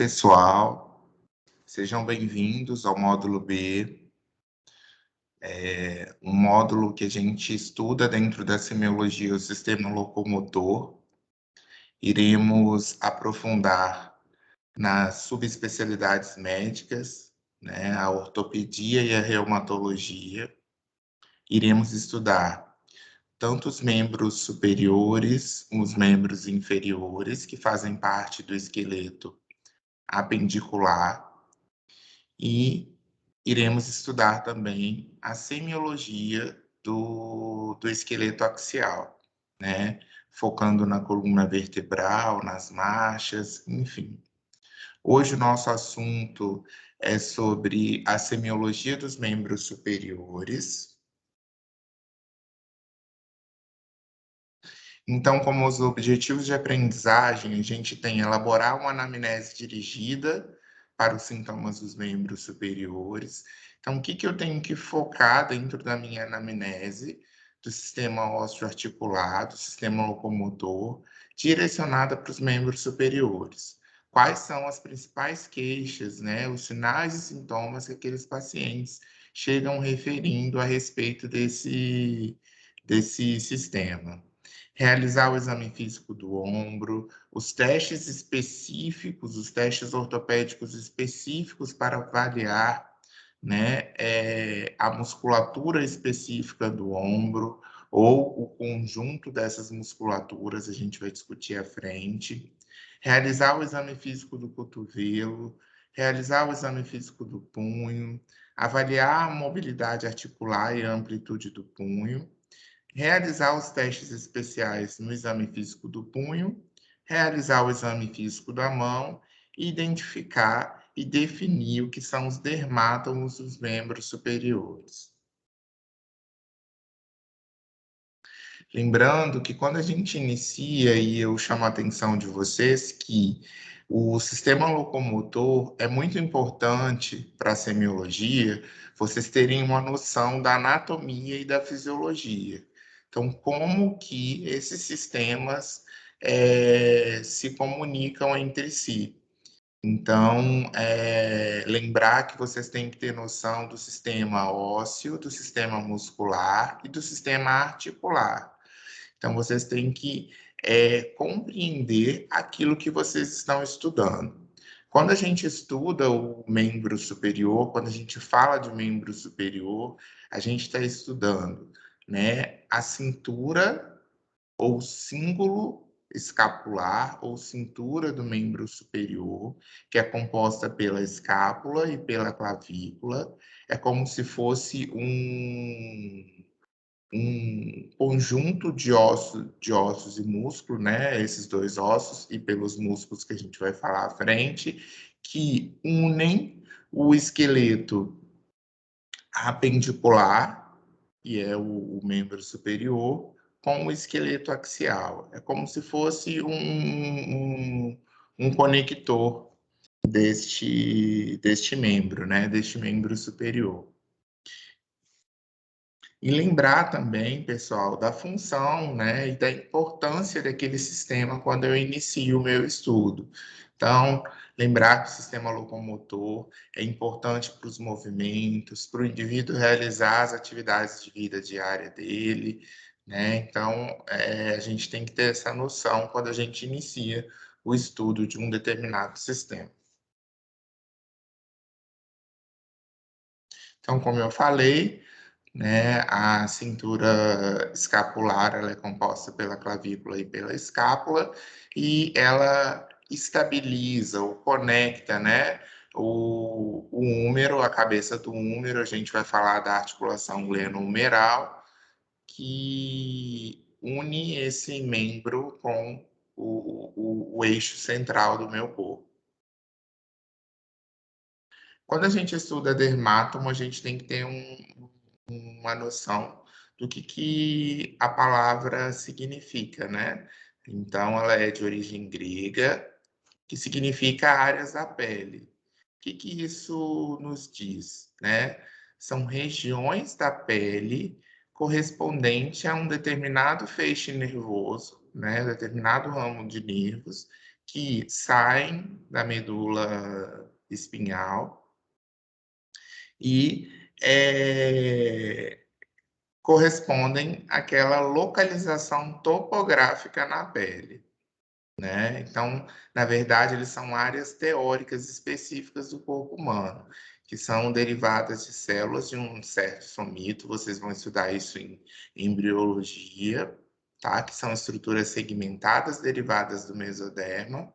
pessoal, sejam bem-vindos ao módulo B, um módulo que a gente estuda dentro da semiologia o sistema locomotor. Iremos aprofundar nas subespecialidades médicas, né, a ortopedia e a reumatologia. Iremos estudar tanto os membros superiores, os membros inferiores, que fazem parte do esqueleto apendicular, e iremos estudar também a semiologia do esqueleto axial, né? Focando na coluna vertebral, nas marchas, enfim. Hoje o nosso assunto é sobre a semiologia dos membros superiores. Então, como os objetivos de aprendizagem, a gente tem elaborar uma anamnese dirigida para os sintomas dos membros superiores. Então, o que eu tenho que focar dentro da minha anamnese do sistema osteoarticular, do sistema locomotor, direcionada para os membros superiores? Quais são as principais queixas, né, os sinais e sintomas que aqueles pacientes chegam referindo a respeito desse sistema? Realizar o exame físico do ombro, os testes específicos, os testes ortopédicos específicos para avaliar, né, a musculatura específica do ombro ou o conjunto dessas musculaturas, a gente vai discutir à frente. Realizar o exame físico do cotovelo, realizar o exame físico do punho, avaliar a mobilidade articular e a amplitude do punho, realizar os testes especiais no exame físico do punho, realizar o exame físico da mão, identificar e definir o que são os dermátomos dos membros superiores. Lembrando que quando a gente inicia, e eu chamo a atenção de vocês, que o sistema locomotor é muito importante para a semiologia, vocês terem uma noção da anatomia e da fisiologia. Então, como que esses sistemas se comunicam entre si. Então, lembrar que vocês têm que ter noção do sistema ósseo, do sistema muscular e do sistema articular. Então, vocês têm que compreender aquilo que vocês estão estudando. Quando a gente estuda o membro superior, quando a gente fala de membro superior, a gente está estudando, né, a cintura ou cíngulo escapular ou cintura do membro superior, que é composta pela escápula e pela clavícula. É como se fosse um conjunto de ossos e músculos, né? Esses dois ossos e pelos músculos que a gente vai falar à frente, que unem o esqueleto apendicular, que é o membro superior, com o esqueleto axial. É como se fosse um conector deste membro, né? Deste membro superior. E lembrar também, pessoal, da função, né, e da importância daquele sistema quando eu inicio o meu estudo. Então, lembrar que o sistema locomotor é importante para os movimentos, para o indivíduo realizar as atividades de vida diária dele, né? Então, a gente tem que ter essa noção quando a gente inicia o estudo de um determinado sistema. Então, como eu falei, né, a cintura escapular ela é composta pela clavícula e pela escápula, e ela estabiliza ou conecta, né, o húmero, a cabeça do húmero. A gente vai falar da articulação glenohumeral, que une esse membro com o eixo central do meu corpo. Quando a gente estuda dermátomo, a gente tem que ter uma noção do que a palavra significa, né? Então, ela é de origem grega, que significa áreas da pele. O que isso nos diz, né? São regiões da pele correspondente a um determinado feixe nervoso, né? Determinado ramo de nervos, que saem da medula espinhal e correspondem àquela localização topográfica na pele, né? Então, na verdade, eles são áreas teóricas específicas do corpo humano, que são derivadas de células de um certo somito. Vocês vão estudar isso em embriologia, tá? Que são estruturas segmentadas derivadas do mesoderma.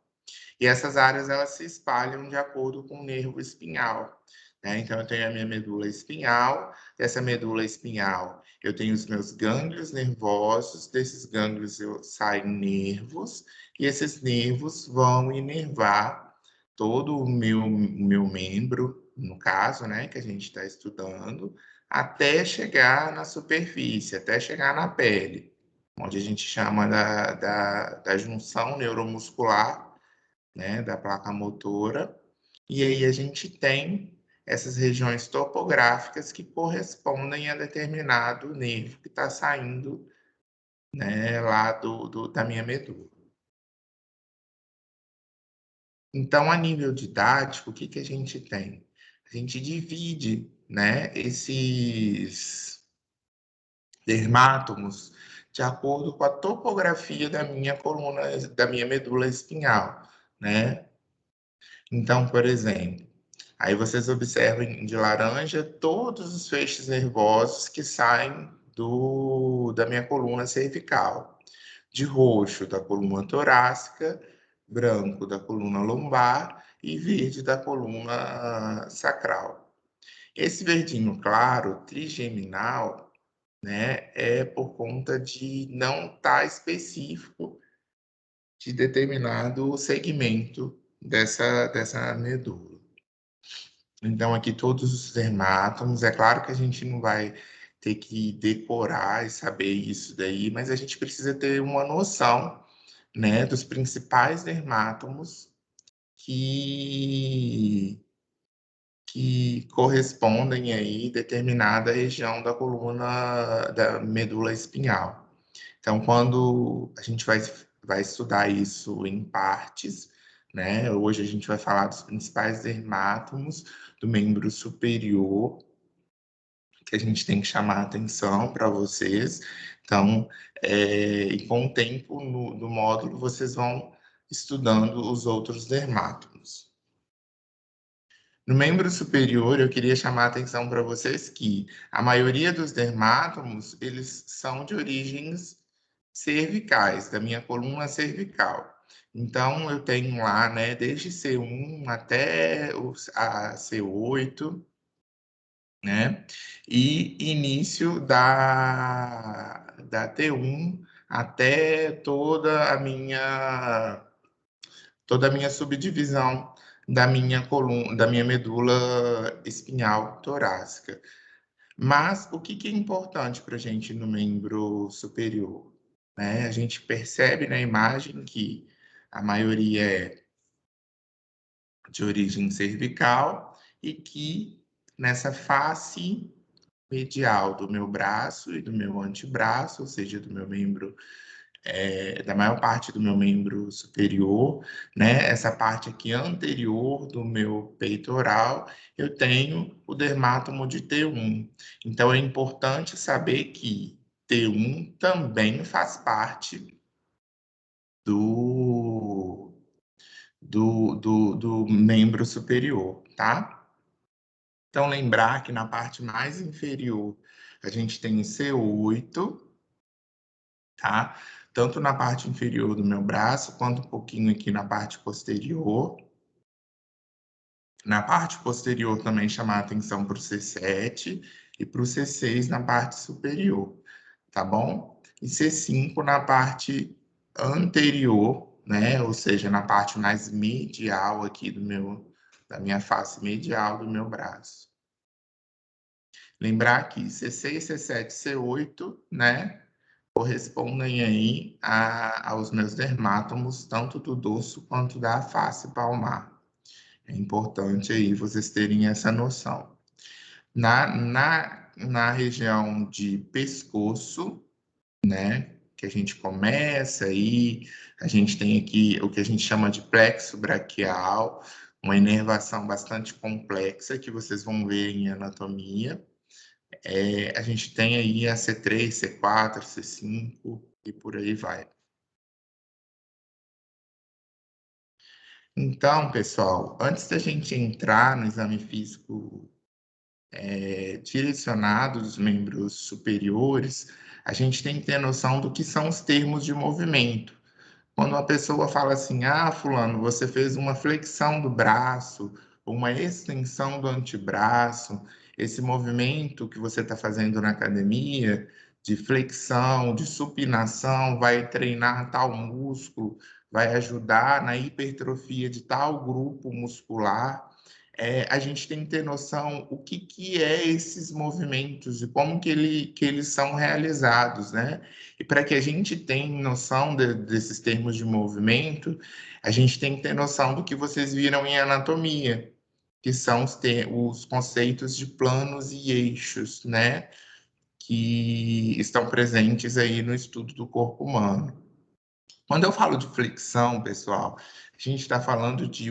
E essas áreas elas se espalham de acordo com o nervo espinhal, né? Então, eu tenho a minha medula espinhal, dessa medula espinhal eu tenho os meus gânglios nervosos, desses gânglios saem nervos, e esses nervos vão inervar todo o meu membro, no caso, né, que a gente está estudando, até chegar na superfície, até chegar na pele, onde a gente chama da junção neuromuscular, né, da placa motora, e aí a gente tem essas regiões topográficas que correspondem a determinado nervo que está saindo, né, lá da minha medula. Então, a nível didático, o que, que a gente tem? A gente divide, né, esses dermátomos de acordo com a topografia da minha coluna, da minha medula espinhal, né? Então, por exemplo, aí vocês observam de laranja todos os feixes nervosos que saem da minha coluna cervical. De roxo, da coluna torácica, branco, da coluna lombar e verde, da coluna sacral. Esse verdinho claro, trigeminal, né, é por conta de não estar específico de determinado segmento dessa medula. Então, aqui todos os dermátomos, é claro que a gente não vai ter que decorar e saber isso daí, mas a gente precisa ter uma noção, né, dos principais dermátomos que correspondem aí a determinada região da coluna da medula espinhal. Então, quando a gente vai estudar isso em partes, né? Hoje a gente vai falar dos principais dermátomos do membro superior, que a gente tem que chamar a atenção para vocês. Então, e com o tempo do módulo, vocês vão estudando os outros dermátomos. No membro superior, eu queria chamar a atenção para vocês que a maioria dos dermátomos, eles são de origens cervicais, da minha coluna cervical. Então, eu tenho lá, né, desde C1 até a C8, né, e início da T1 até toda a minha subdivisão da minha coluna, da minha medula espinhal torácica. Mas o que é importante para a gente no membro superior? Né? A gente percebe na imagem que a maioria é de origem cervical e que nessa face medial do meu braço e do meu antebraço, ou seja, do meu membro da maior parte do meu membro superior, né? Essa parte aqui anterior do meu peitoral, eu tenho o dermátomo de T1. Então, é importante saber que T1 também faz parte do, do membro superior, tá? Então, lembrar que na parte mais inferior a gente tem C8, tá? Tanto na parte inferior do meu braço, quanto um pouquinho aqui na parte posterior. Na parte posterior também chamar a atenção para o C7 e para o C6 na parte superior, tá bom? E C5 na parte anterior, né? Ou seja, na parte mais medial aqui da minha face medial do meu braço. Lembrar que C6, C7, C8, né? Correspondem aí aos meus dermátomos, tanto do dorso quanto da face palmar. É importante aí vocês terem essa noção. Na região de pescoço, né, que a gente começa aí, a gente tem aqui o que a gente chama de plexo braquial, uma inervação bastante complexa que vocês vão ver em anatomia. A gente tem aí a C3, C4, C5 e por aí vai. Então, pessoal, antes da gente entrar no exame físico direcionado dos membros superiores, a gente tem que ter noção do que são os termos de movimento. Quando uma pessoa fala assim, ah, fulano, você fez uma flexão do braço, uma extensão do antebraço, esse movimento que você está fazendo na academia, de flexão, de supinação, vai treinar tal músculo, vai ajudar na hipertrofia de tal grupo muscular. A gente tem que ter noção o que é esses movimentos e como que eles são realizados, né? E para que a gente tenha noção desses termos de movimento, a gente tem que ter noção do que vocês viram em anatomia, que são os conceitos de planos e eixos, né? Que estão presentes aí no estudo do corpo humano. Quando eu falo de flexão, pessoal, a gente está falando de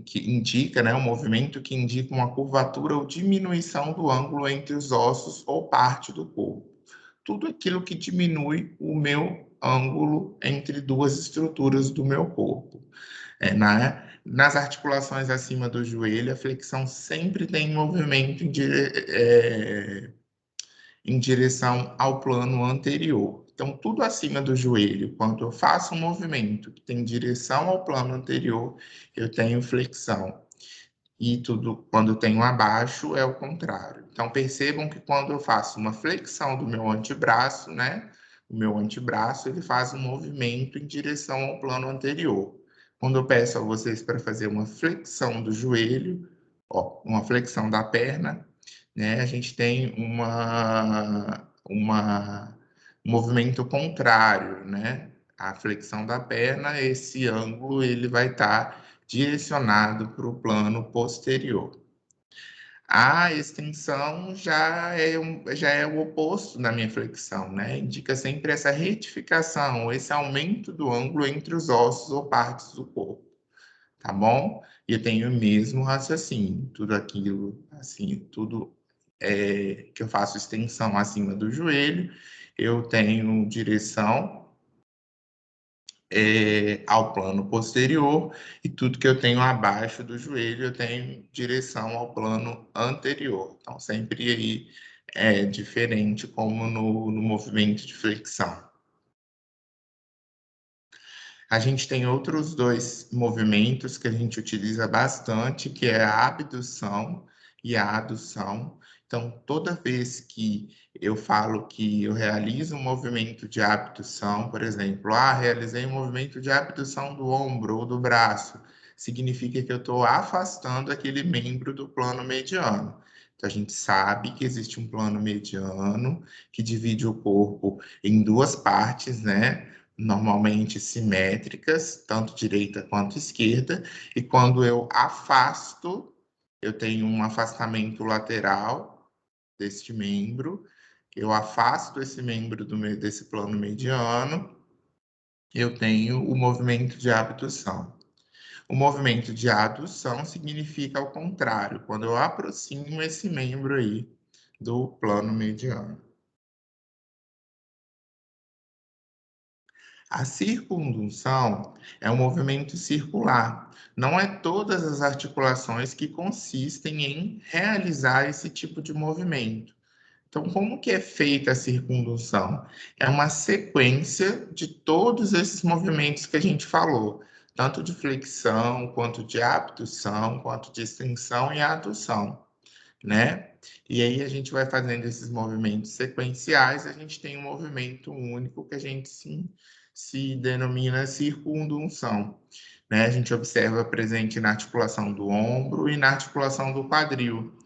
que indica, né, um movimento que indica uma curvatura ou diminuição do ângulo entre os ossos ou parte do corpo. Tudo aquilo que diminui o meu ângulo entre duas estruturas do meu corpo. Nas articulações acima do joelho, a flexão sempre tem movimento em direção ao plano anterior. Então, tudo acima do joelho, quando eu faço um movimento que tem direção ao plano anterior, eu tenho flexão. E tudo, quando eu tenho abaixo, é o contrário. Então, percebam que quando eu faço uma flexão do meu antebraço, né? O meu antebraço, ele faz um movimento em direção ao plano anterior. Quando eu peço a vocês para fazer uma flexão do joelho, ó, uma flexão da perna, né? A gente tem um movimento contrário, né? A flexão da perna, esse ângulo ele vai estar direcionado para o plano posterior. A extensão já é o oposto da minha flexão, né? Indica sempre essa retificação, esse aumento do ângulo entre os ossos ou partes do corpo, tá bom? E eu tenho o mesmo raciocínio, tudo aquilo, assim, tudo que eu faço extensão acima do joelho, eu tenho direção ao plano posterior, e tudo que eu tenho abaixo do joelho, eu tenho direção ao plano anterior. Então, sempre aí é diferente como no movimento de flexão. A gente tem outros dois movimentos que a gente utiliza bastante, que é a abdução e a adução. Então, toda vez que eu falo que eu realizo um movimento de abdução, por exemplo, realizei um movimento de abdução do ombro ou do braço, significa que eu estou afastando aquele membro do plano mediano. Então, a gente sabe que existe um plano mediano que divide o corpo em duas partes, né? Normalmente simétricas, tanto direita quanto esquerda, e quando eu afasto, eu tenho um afastamento lateral deste membro, eu afasto esse membro desse plano mediano, eu tenho o movimento de abdução. O movimento de adução significa ao contrário, quando eu aproximo esse membro aí do plano mediano. A circundução é um movimento circular. Não é todas as articulações que consistem em realizar esse tipo de movimento. Então, como que é feita a circundução? É uma sequência de todos esses movimentos que a gente falou, tanto de flexão, quanto de abdução, quanto de extensão e adução, né? E aí a gente vai fazendo esses movimentos sequenciais, a gente tem um movimento único que a gente se denomina circundução, né? A gente observa presente na articulação do ombro e na articulação do quadril,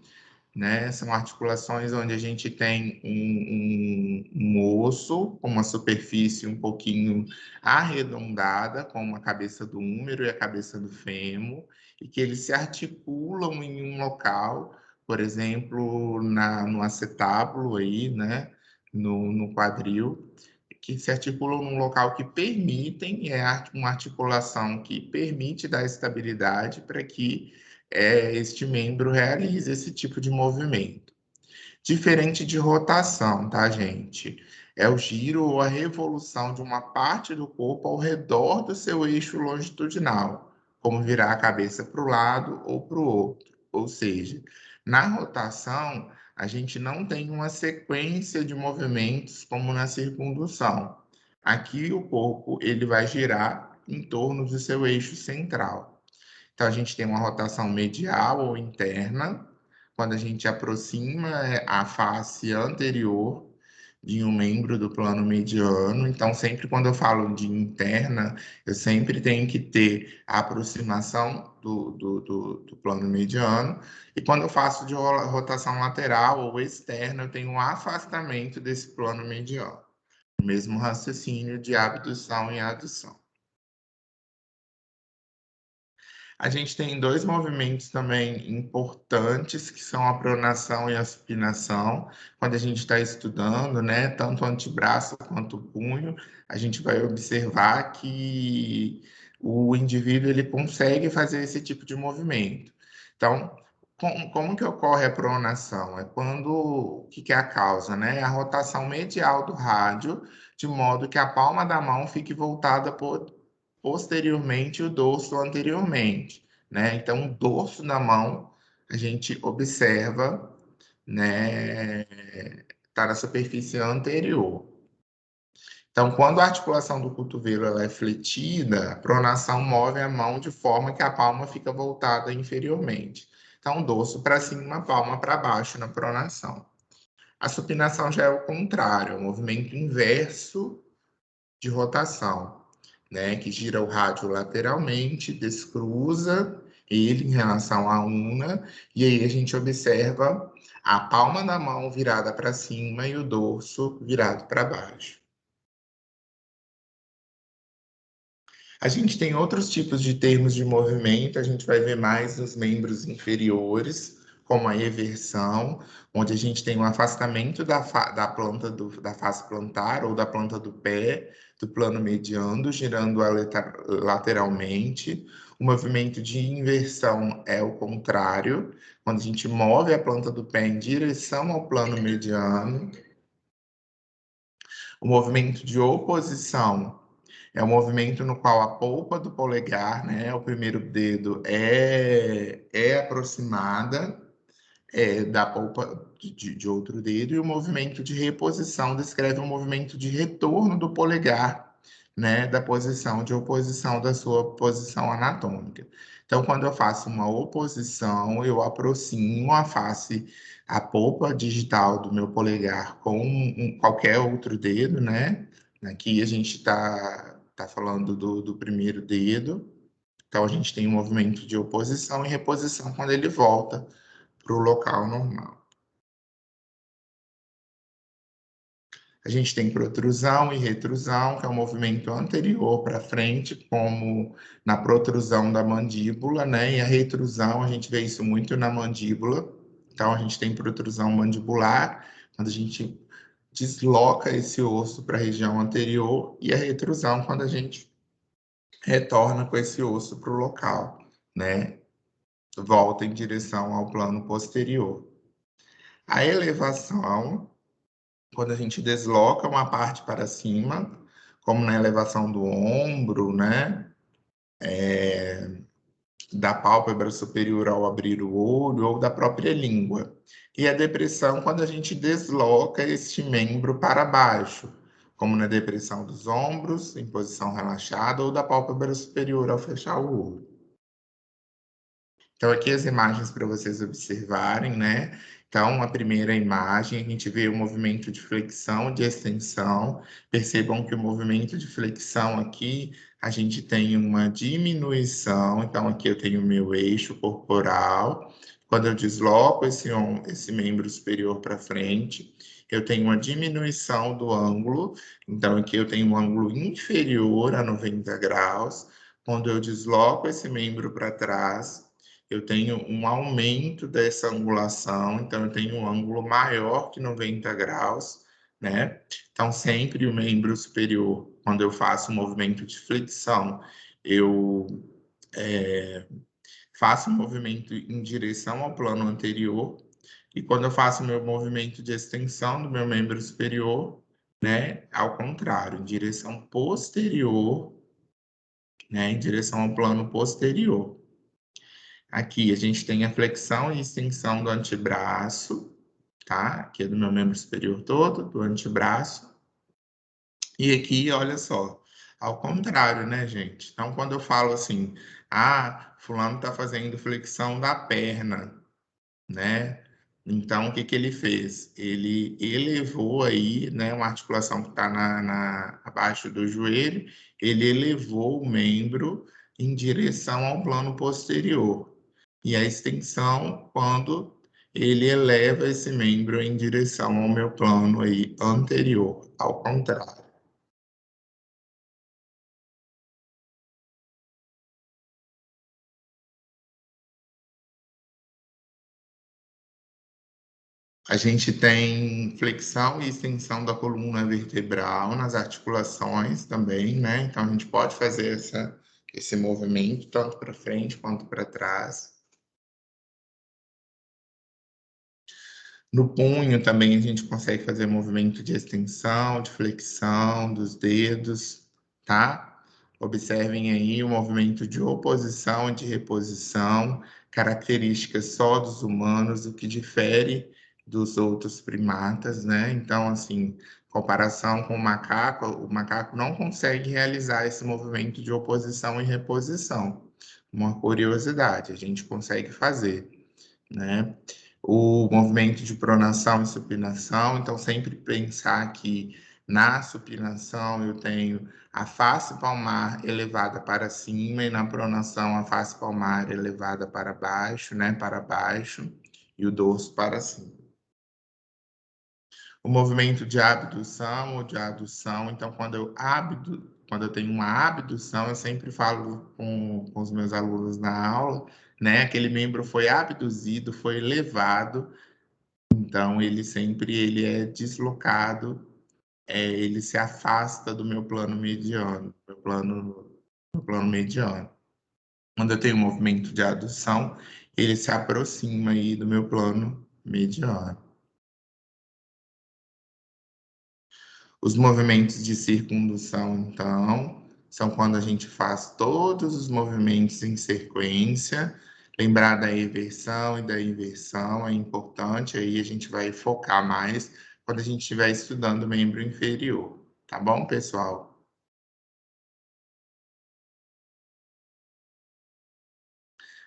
né? São articulações onde a gente tem um osso com uma superfície um pouquinho arredondada, como a cabeça do húmero e a cabeça do fêmur, e que eles se articulam em um local, por exemplo, no acetábulo aí, né? No quadril, que se articulam num local que permitem, uma articulação que permite dar estabilidade para que este membro realize esse tipo de movimento. Diferente de rotação, tá, gente? É o giro ou a revolução de uma parte do corpo ao redor do seu eixo longitudinal, como virar a cabeça para o lado ou para o outro. Ou seja, na rotação, a gente não tem uma sequência de movimentos como na circundução. Aqui o corpo ele vai girar em torno do seu eixo central. Então, a gente tem uma rotação medial ou interna, quando a gente aproxima a face anterior de um membro do plano mediano. Então, sempre quando eu falo de interna, eu sempre tenho que ter a aproximação do plano mediano. E quando eu faço de rotação lateral ou externa, eu tenho um afastamento desse plano mediano. O mesmo raciocínio de abdução e adução. A gente tem dois movimentos também importantes, que são a pronação e a supinação. Quando a gente está estudando, né, tanto o antebraço quanto o punho, a gente vai observar que o indivíduo ele consegue fazer esse tipo de movimento. Então, como que ocorre a pronação? É quando, o que é a causa, né? É a rotação medial do rádio, de modo que a palma da mão fique voltada posteriormente o dorso anteriormente, né? Então, o dorso da mão a gente observa, né? Está na superfície anterior. Então, quando a articulação do cotovelo ela é fletida, a pronação move a mão de forma que a palma fica voltada inferiormente. Então, dorso para cima, palma para baixo na pronação. A supinação já é o contrário, é o movimento inverso de rotação, né, que gira o rádio lateralmente, descruza ele em relação à una, e aí a gente observa a palma da mão virada para cima e o dorso virado para baixo. A gente tem outros tipos de termos de movimento, a gente vai ver mais nos membros inferiores, como a eversão, onde a gente tem um afastamento da planta da face plantar ou da planta do pé, do plano mediano, girando lateralmente. O movimento de inversão é o contrário, quando a gente move a planta do pé em direção ao plano mediano. O movimento de oposição é um movimento no qual a polpa do polegar, né, o primeiro dedo, é aproximada da polpa de outro dedo, e o movimento de reposição descreve um movimento de retorno do polegar, né, da posição de oposição da sua posição anatômica. Então, quando eu faço uma oposição, eu aproximo a polpa digital do meu polegar com qualquer outro dedo, né? Aqui a gente tá falando do primeiro dedo. Então, a gente tem um movimento de oposição e reposição quando ele volta para o local normal. A gente tem protrusão e retrusão, que é o movimento anterior para frente, como na protrusão da mandíbula, né? E a retrusão, a gente vê isso muito na mandíbula. Então, a gente tem protrusão mandibular, quando a gente desloca esse osso para a região anterior, e a retrusão, quando a gente retorna com esse osso para o local, né? Volta em direção ao plano posterior. A elevação, quando a gente desloca uma parte para cima, como na elevação do ombro, né? Da pálpebra superior ao abrir o olho ou da própria língua. E a depressão, quando a gente desloca este membro para baixo, como na depressão dos ombros, em posição relaxada, ou da pálpebra superior ao fechar o olho. Então, aqui as imagens para vocês observarem, né? Então, a primeira imagem, a gente vê o movimento de flexão e de extensão. Percebam que o movimento de flexão aqui, a gente tem uma diminuição. Então, aqui eu tenho o meu eixo corporal. Quando eu desloco esse membro superior para frente, eu tenho uma diminuição do ângulo. Então, aqui eu tenho um ângulo inferior a 90 graus. Quando eu desloco esse membro para trás, eu tenho um aumento dessa angulação, então eu tenho um ângulo maior que 90 graus, né? Então, sempre o membro superior, quando eu faço um movimento de flexão, eu faço um movimento em direção ao plano anterior, e quando eu faço meu movimento de extensão do meu membro superior, né, ao contrário, em direção posterior, né, em direção ao plano posterior. Aqui a gente tem a flexão e extensão do antebraço, tá? Aqui é do meu membro superior todo, do antebraço. E aqui, olha só, ao contrário, né, gente? Então, quando eu falo assim, fulano tá fazendo flexão da perna, né? Então, o que que ele fez? Ele elevou aí, né, uma articulação que está abaixo do joelho, ele elevou o membro em direção ao plano posterior. E a extensão, quando ele eleva esse membro em direção ao meu plano aí anterior, ao contrário. A gente tem flexão e extensão da coluna vertebral nas articulações também, né? Então, a gente pode fazer esse movimento tanto para frente quanto para trás. No punho também a gente consegue fazer movimento de extensão, de flexão dos dedos, tá? Observem aí o movimento de oposição e de reposição, características só dos humanos, o que difere dos outros primatas, né? Então, assim, comparação com o macaco não consegue realizar esse movimento de oposição e reposição. Uma curiosidade, a gente consegue fazer, né? O movimento de pronação e supinação, então sempre pensar que na supinação eu tenho a face palmar elevada para cima e na pronação a face palmar elevada para baixo, né, para baixo e o dorso para cima. O movimento de abdução ou de adução, então quando eu tenho uma abdução, eu sempre falo com os meus alunos na aula, né, aquele membro foi abduzido, foi levado. Então, ele é deslocado, ele se afasta do meu plano mediano, meu plano mediano. Quando eu tenho um movimento de adução, ele se aproxima aí do meu plano mediano. Os movimentos de circundução, então, são quando a gente faz todos os movimentos em sequência. Lembrar da eversão e da inversão é importante, aí a gente vai focar mais quando a gente estiver estudando o membro inferior. Tá bom, pessoal?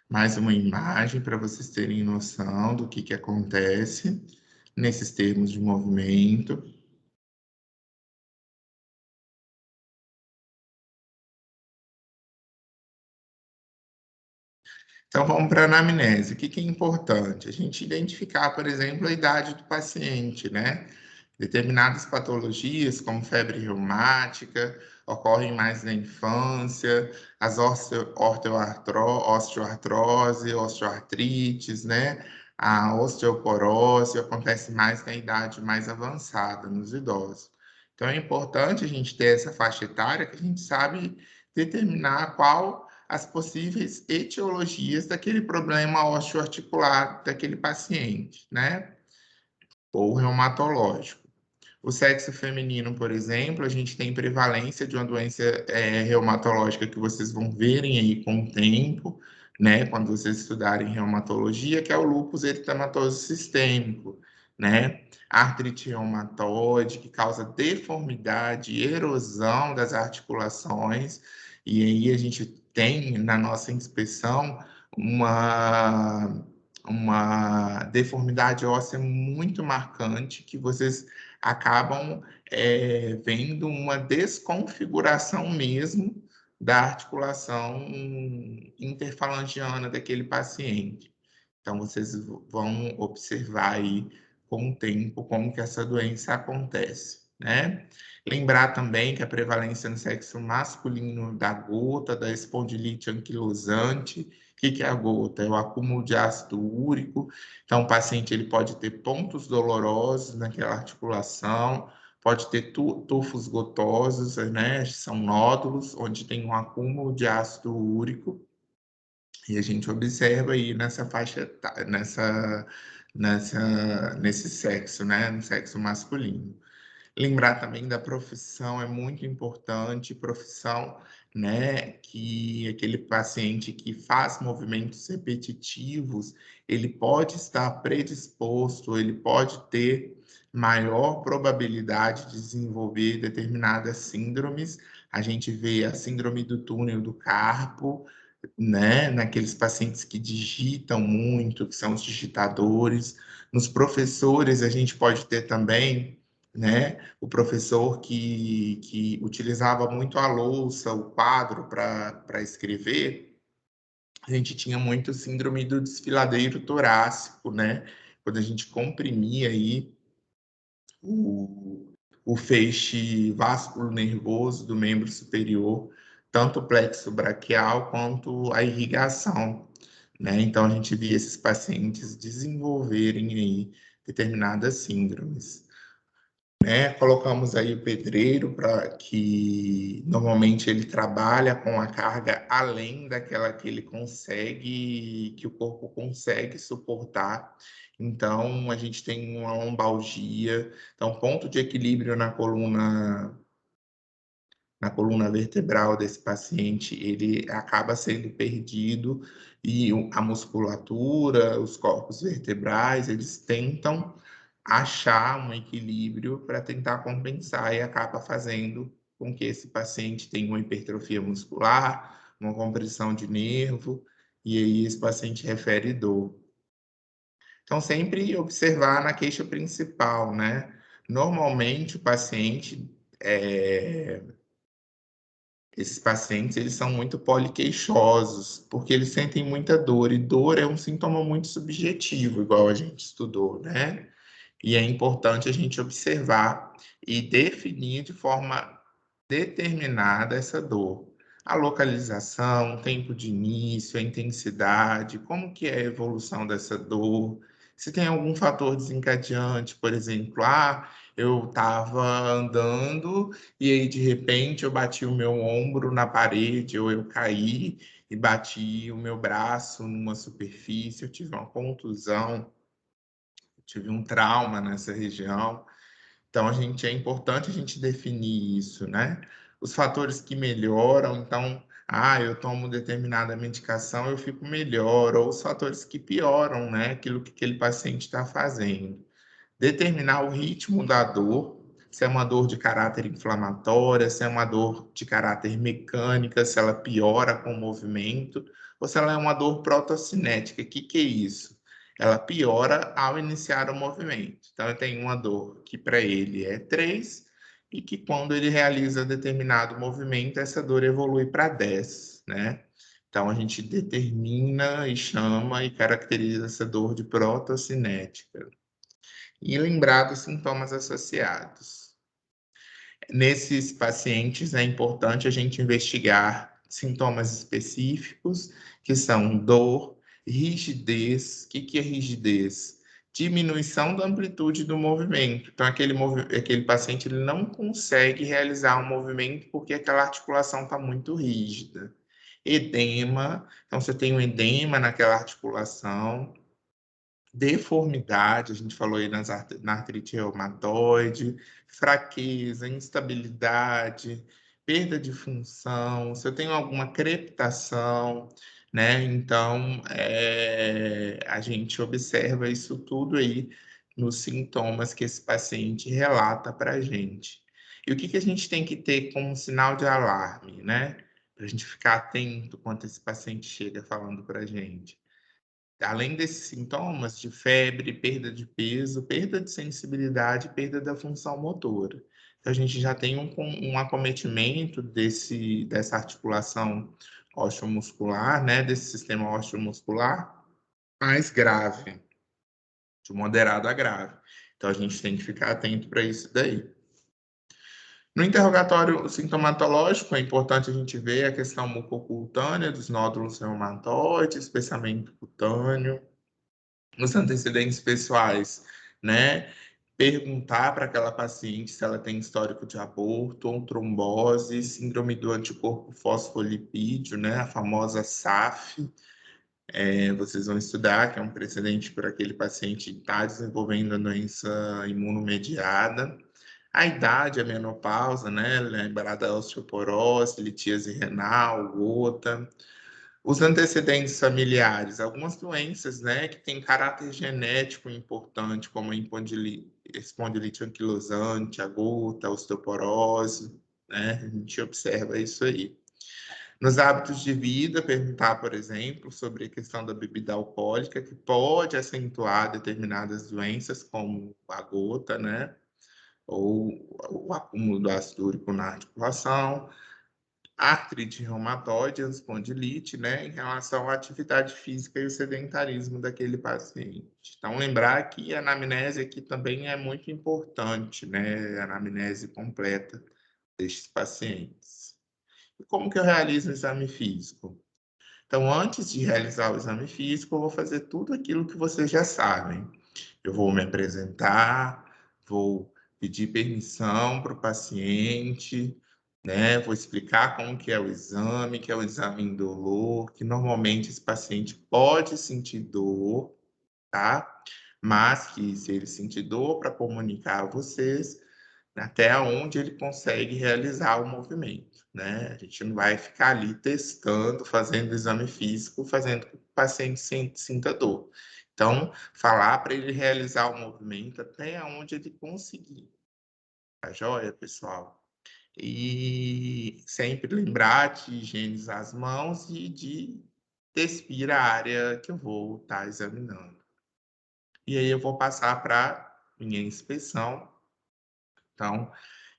Mais uma imagem para vocês terem noção do que acontece nesses termos de movimento. Então, vamos para a anamnese. O que é importante? A gente identificar, por exemplo, a idade do paciente, né? Determinadas patologias, como febre reumática, ocorrem mais na infância, as osteoartrose, osteoartrites, né? A osteoporose acontece mais na idade mais avançada, nos idosos. Então, é importante a gente ter essa faixa etária que a gente sabe determinar qual as possíveis etiologias daquele problema osteoarticular daquele paciente, né? Ou reumatológico. O sexo feminino, por exemplo, a gente tem prevalência de uma doença reumatológica que vocês vão verem aí com o tempo, né? Quando vocês estudarem reumatologia, que é o lúpus eritematoso sistêmico, né? Artrite reumatoide, que causa deformidade e erosão das articulações, e aí a gente tem na nossa inspeção uma uma deformidade óssea muito marcante que vocês acabam vendo uma desconfiguração mesmo da articulação interfalangiana daquele paciente. Então, vocês vão observar aí com o tempo como que essa doença acontece, né? Lembrar também que a prevalência no sexo masculino da gota, da espondilite anquilosante. O que é a gota? É o acúmulo de ácido úrico. Então, o paciente ele pode ter pontos dolorosos naquela articulação, pode ter tufos gotosos, né? São nódulos onde tem um acúmulo de ácido úrico, e a gente observa aí nessa faixa, nesse sexo, né? No sexo masculino. Lembrar também da profissão é muito importante, profissão, né, que aquele paciente que faz movimentos repetitivos, ele pode estar predisposto, ele pode ter maior probabilidade de desenvolver determinadas síndromes. A gente vê a síndrome do túnel do carpo, né, naqueles pacientes que digitam muito, que são os digitadores. Nos professores, a gente pode ter também, né, o professor que utilizava muito a louça, o quadro para escrever. A gente tinha muito síndrome do desfiladeiro torácico, né, quando a gente comprimia aí o, o feixe vasculo nervoso do membro superior, tanto o plexo braquial quanto a irrigação, né? Então a gente via esses pacientes desenvolverem aí determinadas síndromes, né? Colocamos aí o pedreiro para que normalmente ele trabalha com a carga além daquela que ele consegue, que o corpo consegue suportar. Então a gente tem uma lombalgia, então ponto de equilíbrio na coluna vertebral desse paciente, ele acaba sendo perdido e a musculatura, os corpos vertebrais, eles tentam achar um equilíbrio para tentar compensar e acaba fazendo com que esse paciente tenha uma hipertrofia muscular, uma compressão de nervo, e aí esse paciente refere dor. Então, sempre observar na queixa principal, né? Normalmente, o paciente, esses pacientes, eles são muito poliqueixosos, porque eles sentem muita dor, e dor é um sintoma muito subjetivo, igual a gente estudou, né? E é importante a gente observar e definir de forma determinada essa dor. A localização, o tempo de início, a intensidade, como que é a evolução dessa dor, se tem algum fator desencadeante, por exemplo, eu estava andando e aí de repente eu bati o meu ombro na parede, ou eu caí e bati o meu braço numa superfície, eu tive uma contusão, tive um trauma nessa região. Então, é importante a gente definir isso, né? Os fatores que melhoram, então, eu tomo determinada medicação, eu fico melhor, ou os fatores que pioram, né? Aquilo que aquele paciente está fazendo. Determinar o ritmo da dor, se é uma dor de caráter inflamatória, se é uma dor de caráter mecânica, se ela piora com o movimento, ou se ela é uma dor protocinética. O que é isso? Ela piora ao iniciar o movimento. Então, eu tenho uma dor que para ele é 3, e que quando ele realiza determinado movimento, essa dor evolui para 10, né? Então, a gente determina e chama e caracteriza essa dor de protocinética. E lembrar dos sintomas associados. Nesses pacientes, é importante a gente investigar sintomas específicos, que são dor, rigidez. O que é rigidez? Diminuição da amplitude do movimento. Então, aquele paciente ele não consegue realizar um movimento porque aquela articulação está muito rígida. Edema, então você tem um edema naquela articulação. Deformidade, a gente falou aí na artrite reumatoide, fraqueza, instabilidade, perda de função, se eu tenho alguma crepitação, né? Então, a gente observa isso tudo aí nos sintomas que esse paciente relata para a gente. E o que a gente tem que ter como sinal de alarme, né? Para a gente ficar atento quando esse paciente chega falando para a gente. Além desses sintomas de febre, perda de peso, perda de sensibilidade, perda da função motora. Então, a gente já tem um acometimento dessa articulação osteomuscular, né, desse sistema osteomuscular mais grave, de moderado a grave. Então, a gente tem que ficar atento para isso daí. No interrogatório sintomatológico, é importante a gente ver a questão mucocutânea dos nódulos reumatoides, espessamento cutâneo, nos antecedentes pessoais, né? perguntar para aquela paciente se ela tem histórico de aborto ou trombose, síndrome do anticorpo fosfolipídio, né, a famosa SAF. Vocês vão estudar que é um precedente para aquele paciente estar desenvolvendo a doença imunomediada. A idade, a menopausa, né, lembrar da osteoporose, litíase renal, gota. Os antecedentes familiares, algumas doenças, né, que têm caráter genético importante, como a espondilite anquilosante, a gota, a osteoporose, né, a gente observa isso aí. Nos hábitos de vida, perguntar, por exemplo, sobre a questão da bebida alcoólica, que pode acentuar determinadas doenças, como a gota, né, ou o acúmulo do ácido úrico na articulação, artrite reumatoide, espondilite, né, em relação à atividade física e o sedentarismo daquele paciente. Então, lembrar que a anamnese aqui também é muito importante, né, a anamnese completa destes pacientes. E como que eu realizo o exame físico? Então, antes de realizar o exame físico, eu vou fazer tudo aquilo que vocês já sabem. Eu vou me apresentar, vou pedir permissão para o paciente, né? Vou explicar como que é o exame, que é o exame indolor, que normalmente esse paciente pode sentir dor, tá? Mas que se ele sentir dor, para comunicar a vocês, até onde ele consegue realizar o movimento, né? A gente não vai ficar ali testando, fazendo exame físico, fazendo que o paciente sinta dor. Então, falar para ele realizar o movimento até onde ele conseguir. Tá joia, pessoal? E sempre lembrar de higienizar as mãos e de despir a área que eu vou estar examinando. E aí eu vou passar para minha inspeção. Então,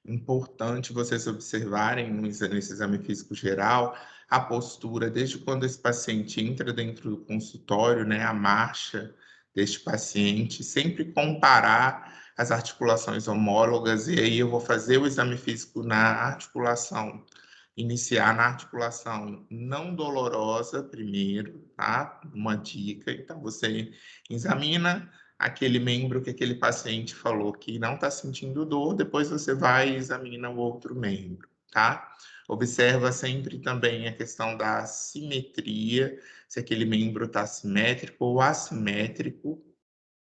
importante vocês observarem nesse exame físico geral a postura, desde quando esse paciente entra dentro do consultório, né, a marcha deste paciente, sempre comparar as articulações homólogas, e aí eu vou fazer o exame físico na articulação, iniciar na articulação não dolorosa primeiro, tá? Uma dica, então você examina aquele membro que aquele paciente falou que não está sentindo dor, depois você vai e examina o outro membro, tá? Observa sempre também a questão da simetria, se aquele membro está simétrico ou assimétrico,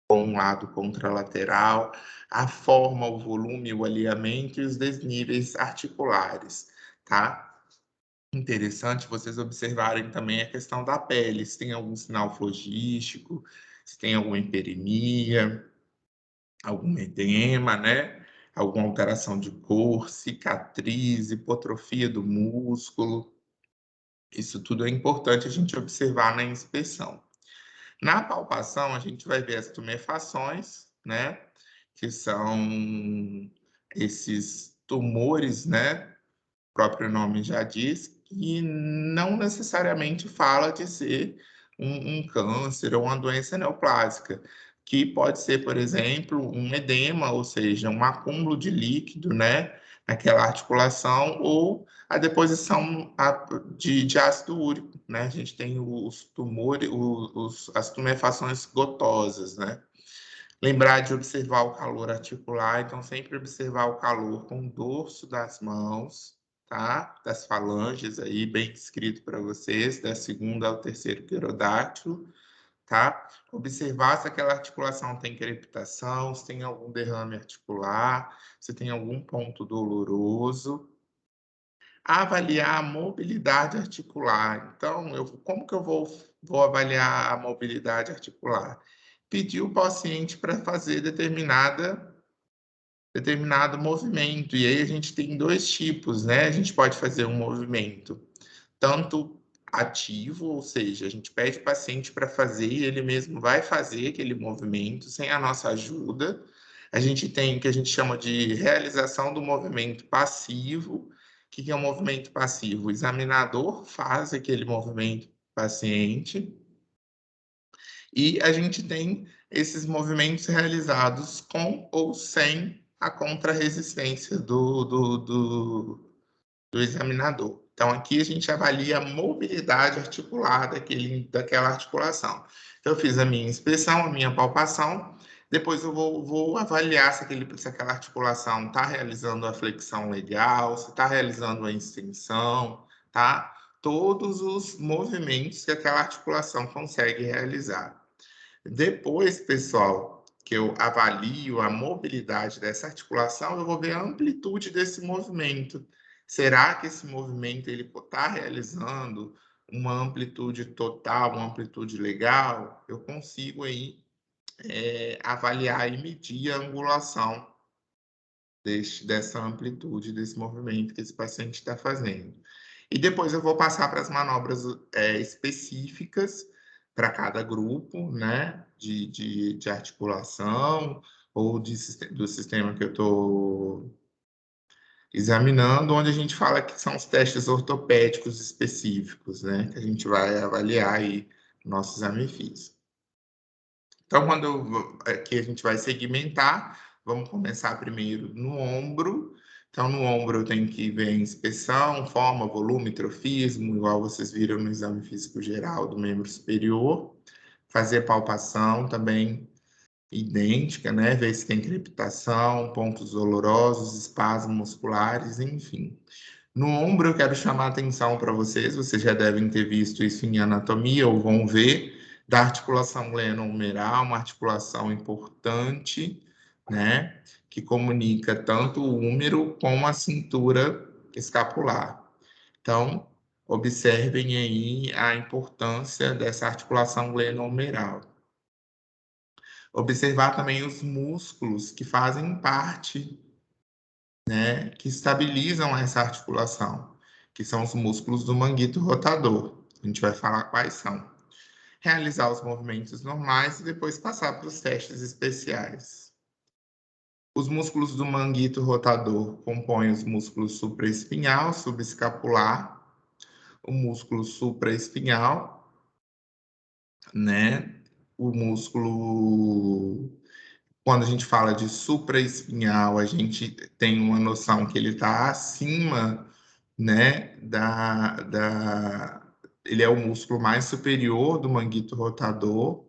com um lado contralateral, a forma, o volume, o alinhamento e os desníveis articulares, tá? Interessante vocês observarem também a questão da pele, se tem algum sinal flogístico, se tem alguma hiperemia, algum edema, né? Alguma alteração de cor, cicatriz, hipotrofia do músculo. Isso tudo é importante a gente observar na inspeção. Na palpação, a gente vai ver as tumefações, né? Que são esses tumores, né? O próprio nome já diz, que não necessariamente fala de ser um câncer ou uma doença neoplásica, que pode ser, por exemplo, um edema, ou seja, um acúmulo de líquido, né, naquela articulação, ou a deposição de ácido úrico, né? A gente tem os tumores, as tumefações gotosas, né? Lembrar de observar o calor articular, então sempre observar o calor com o dorso das mãos, tá? Das falanges aí, bem descrito para vocês, da segunda ao terceiro querodáctilo, tá? Observar se aquela articulação tem crepitação, se tem algum derrame articular, se tem algum ponto doloroso. Avaliar a mobilidade articular. Então, como que eu vou avaliar a mobilidade articular? Pedir o paciente para fazer determinado movimento. E aí a gente tem dois tipos, né? A gente pode fazer um movimento tanto ativo, ou seja, a gente pede o paciente para fazer e ele mesmo vai fazer aquele movimento sem a nossa ajuda. A gente tem o que a gente chama de realização do movimento passivo. O que é um movimento passivo? O examinador faz aquele movimento paciente e a gente tem esses movimentos realizados com ou sem a contrarresistência do examinador. Então, aqui a gente avalia a mobilidade articular daquela articulação. Então, eu fiz a minha inspeção, a minha palpação, Depois eu vou avaliar se aquela articulação está realizando a flexão legal, se está realizando a extensão, tá? Todos os movimentos que aquela articulação consegue realizar. Depois, pessoal, que eu avalio a mobilidade dessa articulação, eu vou ver a amplitude desse movimento. Será que esse movimento ele está realizando uma amplitude total, uma amplitude legal? Eu consigo aí avaliar e medir a angulação dessa amplitude desse movimento que esse paciente está fazendo. E depois eu vou passar para as manobras específicas para cada grupo, né, de articulação ou do sistema que eu estou examinando, onde a gente fala que são os testes ortopédicos específicos, né, que a gente vai avaliar aí no nosso exame físico. Então, aqui a gente vai segmentar, vamos começar primeiro no ombro. Então, no ombro eu tenho que ver inspeção, forma, volume, trofismo, igual vocês viram no exame físico geral do membro superior. Fazer palpação também idêntica, né? Ver se tem crepitação, pontos dolorosos, espasmos musculares, enfim. No ombro, eu quero chamar a atenção para vocês já devem ter visto isso em anatomia ou vão ver, da articulação glenohumeral, uma articulação importante, né, que comunica tanto o húmero com a cintura escapular. Então, observem aí a importância dessa articulação glenohumeral. Observar também os músculos que fazem parte, né, que estabilizam essa articulação, que são os músculos do manguito rotador. A gente vai falar quais são. Realizar os movimentos normais e depois passar para os testes especiais. Os músculos do manguito rotador compõem os músculos supraespinhal, subescapular, o músculo supraespinhal, né? O músculo, quando a gente fala de supraespinhal, a gente tem uma noção que ele está acima, né, ele é o músculo mais superior do manguito rotador.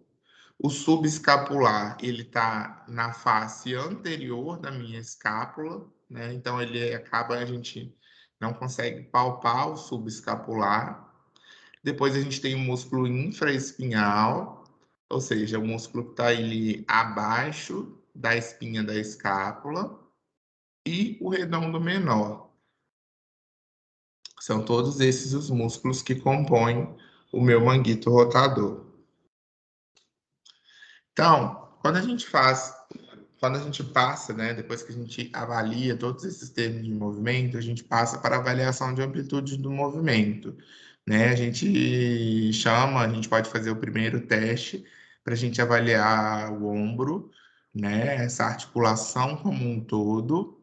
O subescapular, ele está na face anterior da minha escápula, né? Então a gente não consegue palpar o subescapular. Depois a gente tem o músculo infraespinhal, ou seja, o músculo que está ali abaixo da espinha da escápula, e o redondo menor. São todos esses os músculos que compõem o meu manguito rotador. Então, quando a gente passa, né, depois que a gente avalia todos esses termos de movimento, a gente passa para a avaliação de amplitude do movimento, né? A gente pode fazer o primeiro teste para a gente avaliar o ombro, né, essa articulação como um todo,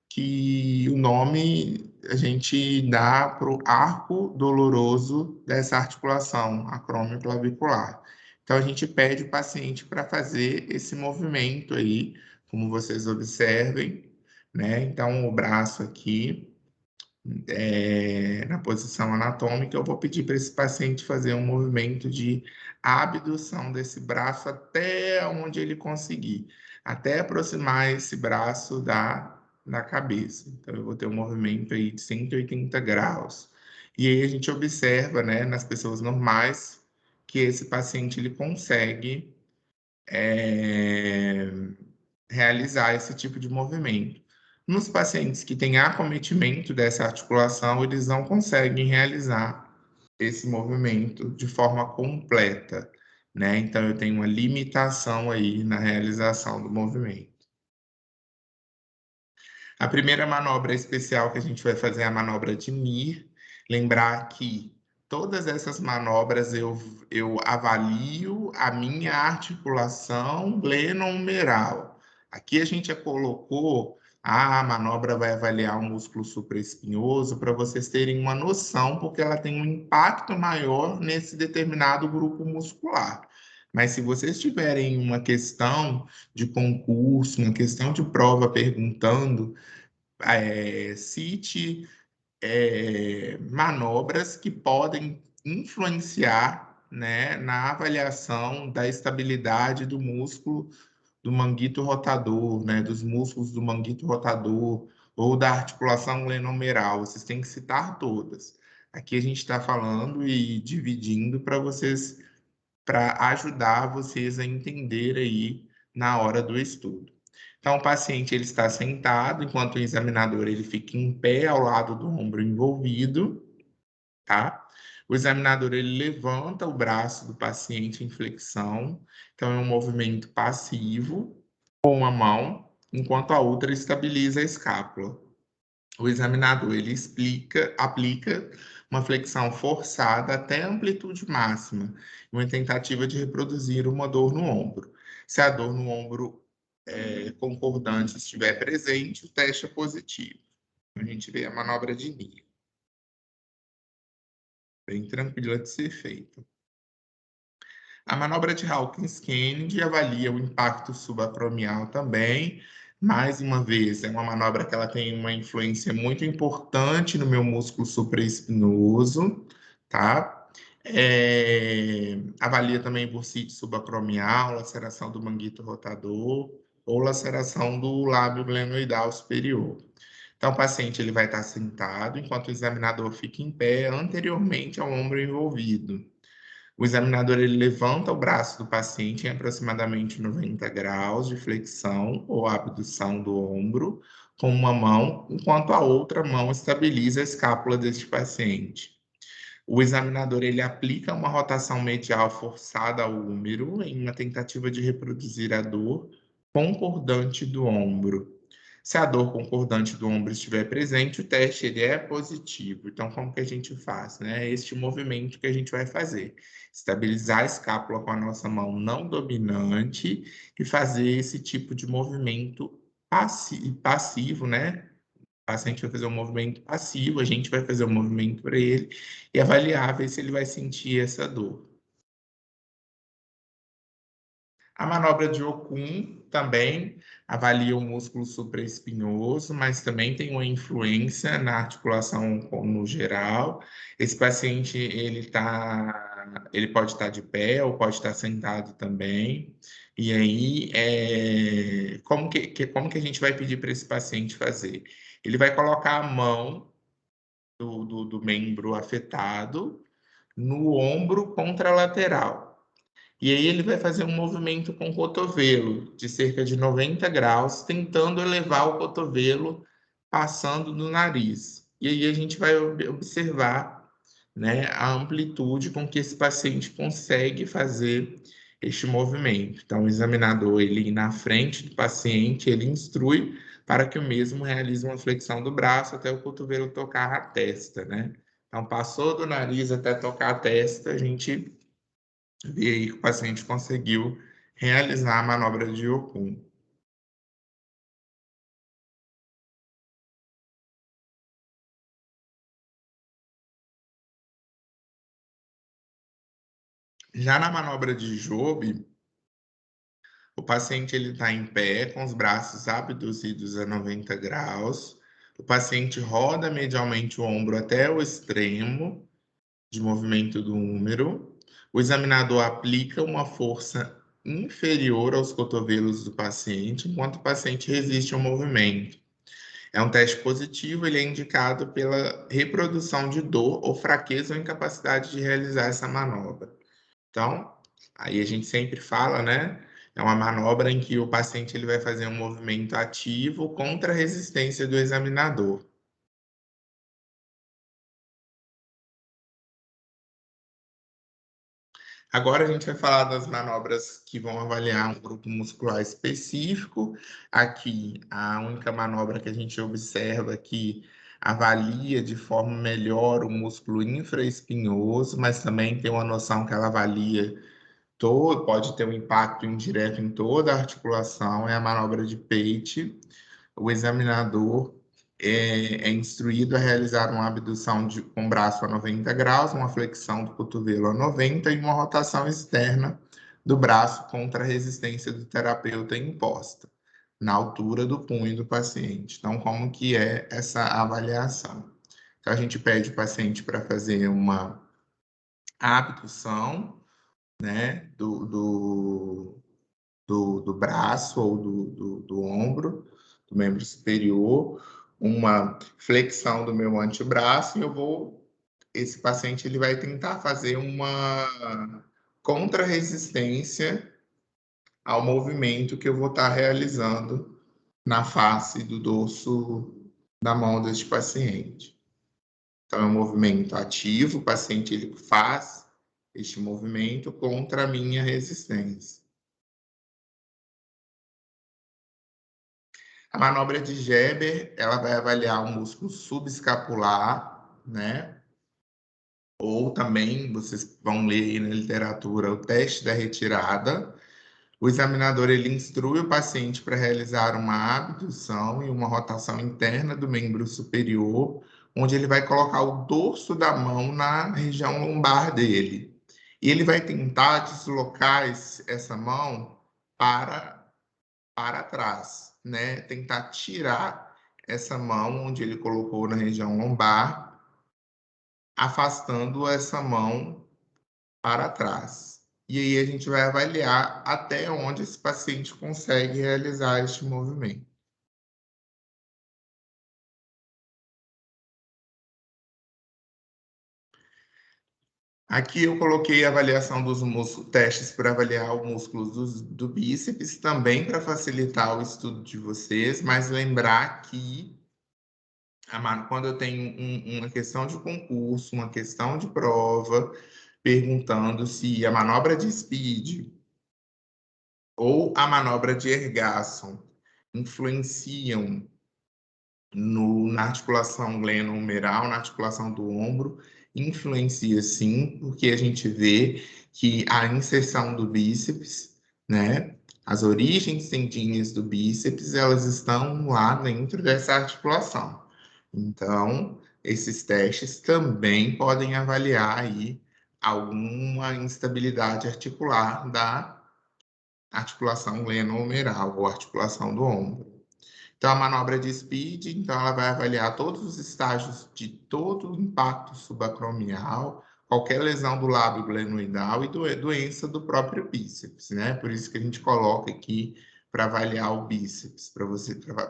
que o nome a gente dá para o arco doloroso dessa articulação acromioclavicular. Então, a gente pede o paciente para fazer esse movimento aí, como vocês observem, né? Então, o braço aqui, na posição anatômica, eu vou pedir para esse paciente fazer um movimento de abdução desse braço até onde ele conseguir, até aproximar esse braço da cabeça. Então, eu vou ter um movimento aí de 180 graus. E aí a gente observa, né, nas pessoas normais, que esse paciente ele consegue realizar esse tipo de movimento. Nos pacientes que têm acometimento dessa articulação, eles não conseguem realizar esse movimento de forma completa, né? Então, eu tenho uma limitação aí na realização do movimento. A primeira manobra especial que a gente vai fazer é a manobra de Mir. Lembrar que todas essas manobras eu avalio a minha articulação glenohumeral. Aqui a gente colocou a manobra vai avaliar o músculo supraespinhoso para vocês terem uma noção, porque ela tem um impacto maior nesse determinado grupo muscular. Mas se vocês tiverem uma questão de concurso, uma questão de prova perguntando, cite manobras que podem influenciar, né, na avaliação da estabilidade do músculo do manguito rotador, né, dos músculos do manguito rotador ou da articulação glenomeral. Vocês têm que citar todas. Aqui a gente está falando e dividindo para vocês, para ajudar vocês a entender aí na hora do estudo. Então, o paciente ele está sentado, enquanto o examinador ele fica em pé ao lado do ombro envolvido, tá? O examinador ele levanta o braço do paciente em flexão, então é um movimento passivo com uma mão, enquanto a outra estabiliza a escápula. O examinador ele aplica uma flexão forçada até a amplitude máxima, uma tentativa de reproduzir uma dor no ombro. Se a dor no ombro concordante estiver presente, o teste é positivo. A gente vê a manobra de Nia. Bem tranquila de ser feita. A manobra de Hawkins-Kennedy avalia o impacto subacromial também. Mais uma vez, é uma manobra que ela tem uma influência muito importante no meu músculo supraespinhoso, tá? Avalia também bursite subacromial, laceração do manguito rotador ou laceração do lábio glenoidal superior. Então, o paciente ele vai estar sentado, enquanto o examinador fica em pé anteriormente ao ombro envolvido. O examinador ele levanta o braço do paciente em aproximadamente 90 graus de flexão ou abdução do ombro com uma mão, enquanto a outra mão estabiliza a escápula deste paciente. O examinador ele aplica uma rotação medial forçada ao húmero em uma tentativa de reproduzir a dor concordante do ombro. Se a dor concordante do ombro estiver presente, o teste ele é positivo. Então, como que a gente faz? Né? Este movimento que a gente vai fazer. Estabilizar a escápula com a nossa mão não dominante e fazer esse tipo de movimento passivo, né? O paciente vai fazer um movimento passivo, a gente vai fazer um movimento para ele e avaliar, ver se ele vai sentir essa dor. A manobra de Okun também avalia o músculo supraespinhoso, mas também tem uma influência na articulação no geral. Esse paciente ele pode estar de pé ou pode estar sentado também. E aí, como que a gente vai pedir para esse paciente fazer? Ele vai colocar a mão do membro afetado no ombro contralateral. E aí ele vai fazer um movimento com o cotovelo de cerca de 90 graus, tentando elevar o cotovelo passando do nariz. E aí a gente vai observar, né, a amplitude com que esse paciente consegue fazer este movimento. Então, o examinador, ele na frente do paciente, ele instrui para que o mesmo realize uma flexão do braço até o cotovelo tocar a testa, né? Então, passou do nariz até tocar a testa, a gente vê aí que o paciente conseguiu realizar a manobra de Okun. Já na manobra de Jobe, o paciente ele está em pé, com os braços abduzidos a 90 graus. O paciente roda medialmente o ombro até o extremo de movimento do húmero. O examinador aplica uma força inferior aos cotovelos do paciente, enquanto o paciente resiste ao movimento. É um teste positivo, ele é indicado pela reprodução de dor ou fraqueza ou incapacidade de realizar essa manobra. Então, aí a gente sempre fala, né? É uma manobra em que o paciente ele vai fazer um movimento ativo contra a resistência do examinador. Agora a gente vai falar das manobras que vão avaliar um grupo muscular específico. Aqui, a única manobra que a gente observa que avalia de forma melhor o músculo infraespinhoso, mas também tem uma noção que ela avalia todo, pode ter um impacto indireto em toda a articulação, é a manobra de Pate. O examinador é instruído a realizar uma abdução com o braço a 90 graus, uma flexão do cotovelo a 90 e uma rotação externa do braço contra a resistência do terapeuta imposta, na altura do punho do paciente. Então, como que é essa avaliação? Então, a gente pede o paciente para fazer uma abdução, né, do braço ou do ombro, do membro superior, uma flexão do meu antebraço, e esse paciente ele vai tentar fazer uma contra-resistência ao movimento que eu vou estar realizando na face do dorso da mão deste paciente. Então, é um movimento ativo, o paciente ele faz este movimento contra a minha resistência. A manobra de Geber, ela vai avaliar o músculo subescapular, né? Ou também, vocês vão ler aí na literatura, o teste da retirada. O examinador, ele instrui o paciente para realizar uma abdução e uma rotação interna do membro superior, onde ele vai colocar o dorso da mão na região lombar dele. E ele vai tentar deslocar essa mão para trás, né? Tentar tirar essa mão onde ele colocou na região lombar, afastando essa mão para trás. E aí a gente vai avaliar até onde esse paciente consegue realizar este movimento. Aqui eu coloquei a avaliação dos testes para avaliar o músculo do bíceps, também para facilitar o estudo de vocês, mas lembrar que quando eu tenho uma questão de concurso, uma questão de prova, perguntando se a manobra de speed ou a manobra de ergaço influenciam na articulação glenohumeral, na articulação do ombro, influencia sim, porque a gente vê que a inserção do bíceps, né, as origens tendíneas do bíceps, elas estão lá dentro dessa articulação. Então, esses testes também podem avaliar aí alguma instabilidade articular da articulação glenohumeral ou articulação do ombro. Então, a manobra de speed, então, ela vai avaliar todos os estágios de todo o impacto subacromial, qualquer lesão do lábio glenoidal e doença do próprio bíceps, né? Por isso que a gente coloca aqui para avaliar o bíceps, para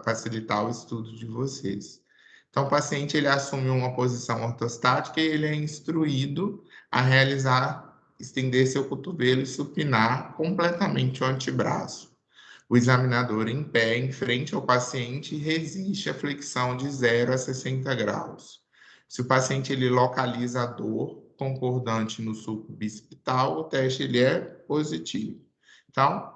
facilitar o estudo de vocês. Então, o paciente ele assume uma posição ortostática e ele é instruído a realizar, estender seu cotovelo e supinar completamente o antebraço. O examinador em pé, em frente ao paciente, resiste à flexão de 0 a 60 graus. Se o paciente ele localiza a dor concordante no sulco bicipital, o teste ele é positivo. Então,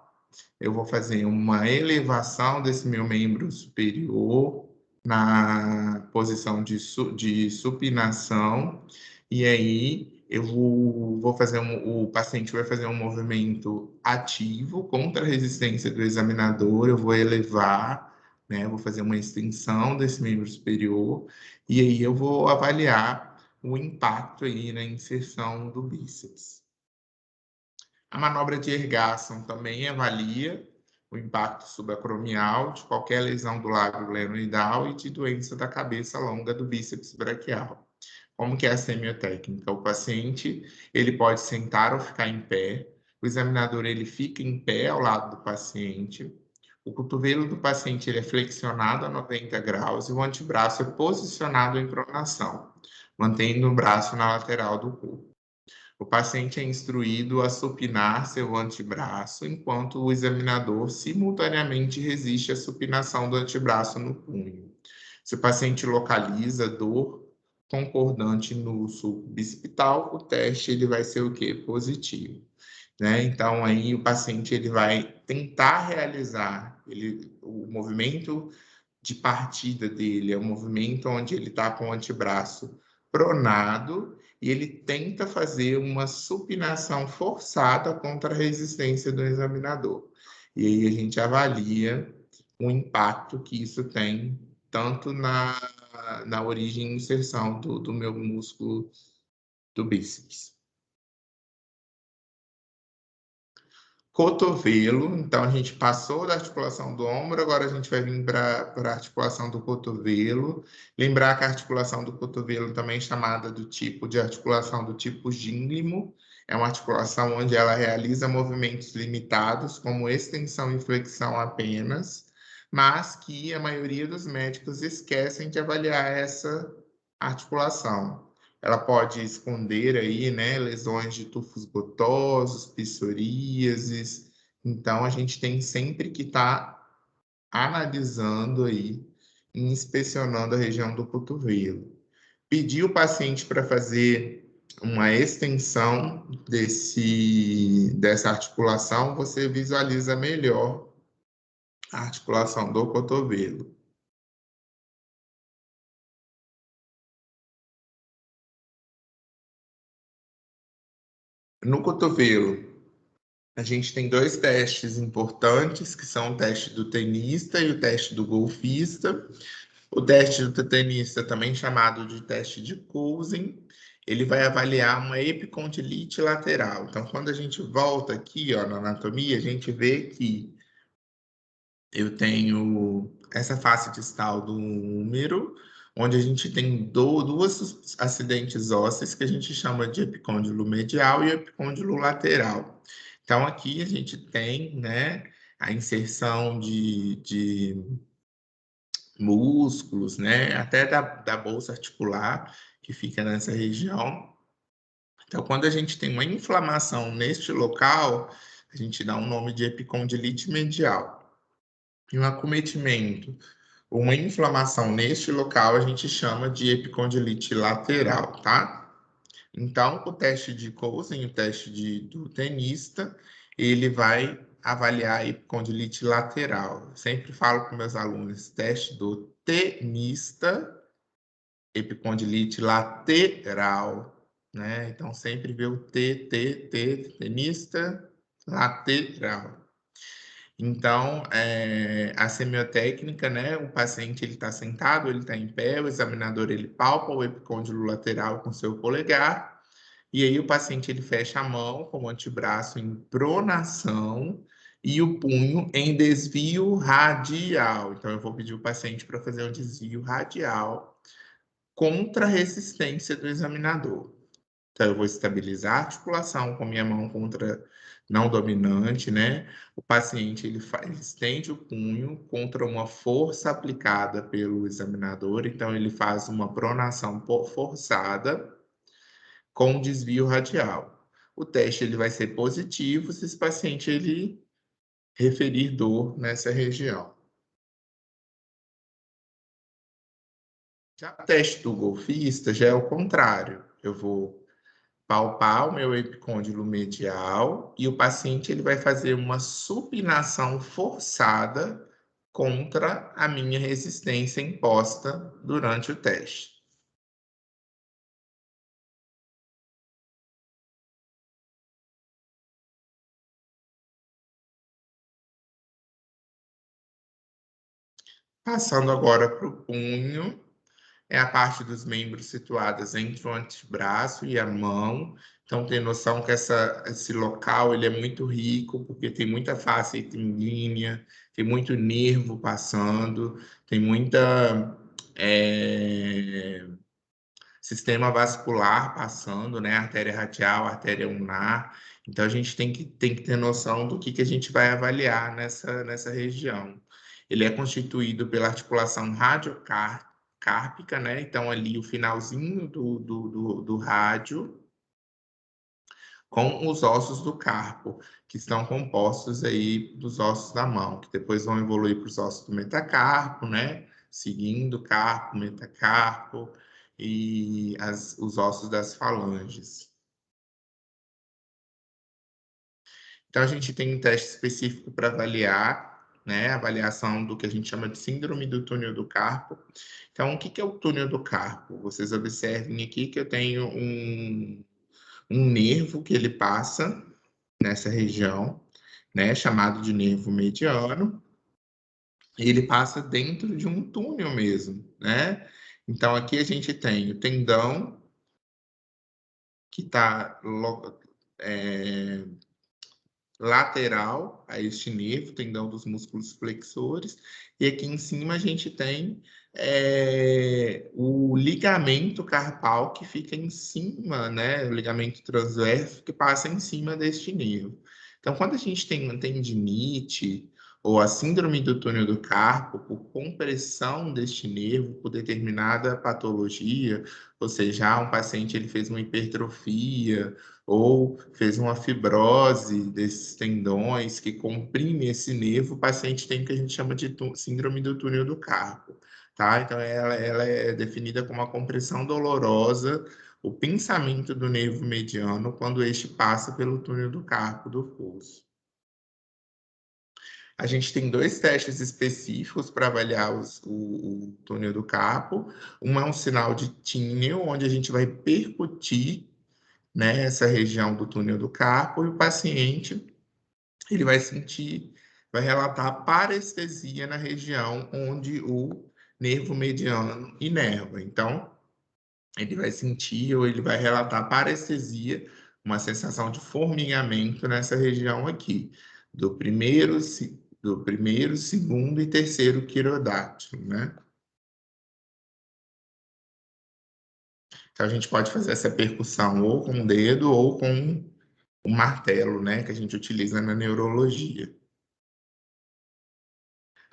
eu vou fazer uma elevação desse meu membro superior na posição de supinação, e aí eu vou fazer o paciente vai fazer um movimento ativo contra a resistência do examinador, eu vou elevar, né, vou fazer uma extensão desse membro superior, e aí eu vou avaliar o impacto aí na inserção do bíceps. A manobra de ergação também avalia o impacto subacromial de qualquer lesão do lábio glenoidal e de doença da cabeça longa do bíceps braquial. Como que é a semiotécnica? O paciente, ele pode sentar ou ficar em pé, o examinador, ele fica em pé ao lado do paciente, o cotovelo do paciente, ele é flexionado a 90 graus e o antebraço é posicionado em pronação, mantendo o braço na lateral do corpo. O paciente é instruído a supinar seu antebraço, enquanto o examinador simultaneamente resiste à supinação do antebraço no punho. Se o paciente localiza dor concordante no sulco bicipital, o teste ele vai ser o quê? Positivo. Né? Então, aí o paciente ele vai tentar realizar o movimento de partida dele, é um movimento onde ele está com o antebraço pronado e ele tenta fazer uma supinação forçada contra a resistência do examinador. E aí a gente avalia o impacto que isso tem tanto na origem e inserção do meu músculo do bíceps. Cotovelo, então a gente passou da articulação do ombro, agora a gente vai vir para a articulação do cotovelo. Lembrar que a articulação do cotovelo também é chamada do tipo de articulação do tipo gínglimo, É uma articulação onde ela realiza movimentos limitados, como extensão e flexão apenas, mas que a maioria dos médicos esquecem de avaliar essa articulação. Ela pode esconder aí, né, lesões de tufos gotosos, psoríases. Então, a gente tem sempre que estar analisando aí, inspecionando a região do cotovelo. Pedir o paciente para fazer uma extensão dessa articulação, você visualiza melhor a articulação do cotovelo. No cotovelo, a gente tem dois testes importantes, que são o teste do tenista e o teste do golfista. O teste do tenista, também chamado de teste de Cousing, ele vai avaliar uma epicondilite lateral. Então, quando a gente volta aqui, ó, na anatomia, a gente vê que eu tenho essa face distal do húmero, onde a gente tem duas acidentes ósseos que a gente chama de epicôndilo medial e epicôndilo lateral. Então, aqui a gente tem, né, a inserção de músculos, né, até da bolsa articular, que fica nessa região. Então, quando a gente tem uma inflamação neste local, a gente dá um nome de epicondilite medial. E um acometimento, uma inflamação neste local, a gente chama de epicondilite lateral, tá? Então, o teste de Cousing, o teste do tenista, ele vai avaliar a epicondilite lateral. Eu sempre falo para meus alunos, teste do tenista, epicondilite lateral, né? Então, sempre vê o tenista, lateral. Então, a semiotécnica, né? O paciente ele está sentado, ele está em pé, o examinador ele palpa o epicôndilo lateral com seu polegar, e aí o paciente ele fecha a mão com o antebraço em pronação e o punho em desvio radial. Então, eu vou pedir o paciente para fazer um desvio radial contra a resistência do examinador. Então, eu vou estabilizar a articulação com minha mão contra não dominante, né? O paciente ele estende o punho contra uma força aplicada pelo examinador, então ele faz uma pronação forçada com desvio radial. O teste ele vai ser positivo se esse paciente ele referir dor nessa região. Já o teste do golfista já é o contrário. Eu vou palpar o meu epicôndilo medial e o paciente ele vai fazer uma supinação forçada contra a minha resistência imposta durante o teste. Passando agora para o punho, é a parte dos membros situadas entre o antebraço e a mão. Então, tem noção que esse local ele é muito rico, porque tem muita face linha, tem muito nervo passando, tem muita sistema vascular passando, né? Artéria radial, artéria ulnar. Então, a gente tem que ter noção do que a gente vai avaliar nessa região. Ele é constituído pela articulação radiocárpica, né? Então, ali o finalzinho do rádio com os ossos do carpo, que estão compostos aí dos ossos da mão, que depois vão evoluir para os ossos do metacarpo, né? Seguindo carpo, metacarpo e os ossos das falanges. Então, a gente tem um teste específico para avaliar, né? A avaliação do que a gente chama de síndrome do túnel do carpo. Então, o que é o túnel do carpo? Vocês observem aqui que eu tenho um nervo que ele passa nessa região, né, chamado de nervo mediano, e ele passa dentro de um túnel mesmo, né? Então aqui a gente tem o tendão que está lateral a este nervo, tendão dos músculos flexores, e aqui em cima a gente tem o ligamento carpal que fica em cima, né? O ligamento transverso que passa em cima deste nervo. Então, quando a gente tem uma tendinite ou a síndrome do túnel do carpo por compressão deste nervo por determinada patologia, ou seja, um paciente ele fez uma hipertrofia ou fez uma fibrose desses tendões que comprime esse nervo, o paciente tem o que a gente chama de síndrome do túnel do carpo. Tá? Então, ela é definida como uma compressão dolorosa, o pinçamento do nervo mediano quando este passa pelo túnel do carpo do pulso. A gente tem dois testes específicos para avaliar o túnel do carpo. Um é um sinal de Tinel, onde a gente vai percutir, né, essa região do túnel do carpo, e o paciente ele vai sentir, vai relatar parestesia na região onde o nervo mediano inerva. Então, ele vai sentir ou ele vai relatar parestesia, uma sensação de formigamento nessa região aqui, do primeiro, segundo e terceiro quirodátilo, né? Então, a gente pode fazer essa percussão ou com o dedo ou com o martelo, né, que a gente utiliza na neurologia.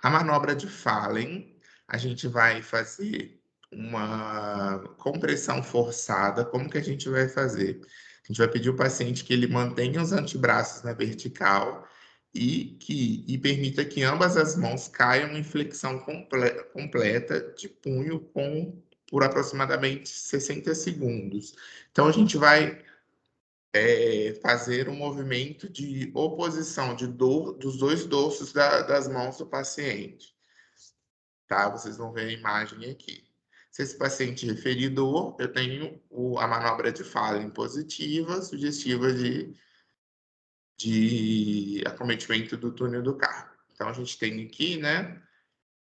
A manobra de Fallen, a gente vai fazer uma compressão forçada. Como que a gente vai fazer? A gente vai pedir ao paciente que ele mantenha os antebraços na vertical e permita que ambas as mãos caiam em flexão completa de punho por aproximadamente 60 segundos. Então, a gente vai fazer um movimento de oposição dos dois dorsos das mãos do paciente, tá? Vocês vão ver a imagem aqui. Se esse paciente referir dor, eu tenho a manobra de Fallen positiva, sugestiva de acometimento do túnel do carpo. Então, a gente tem aqui, né,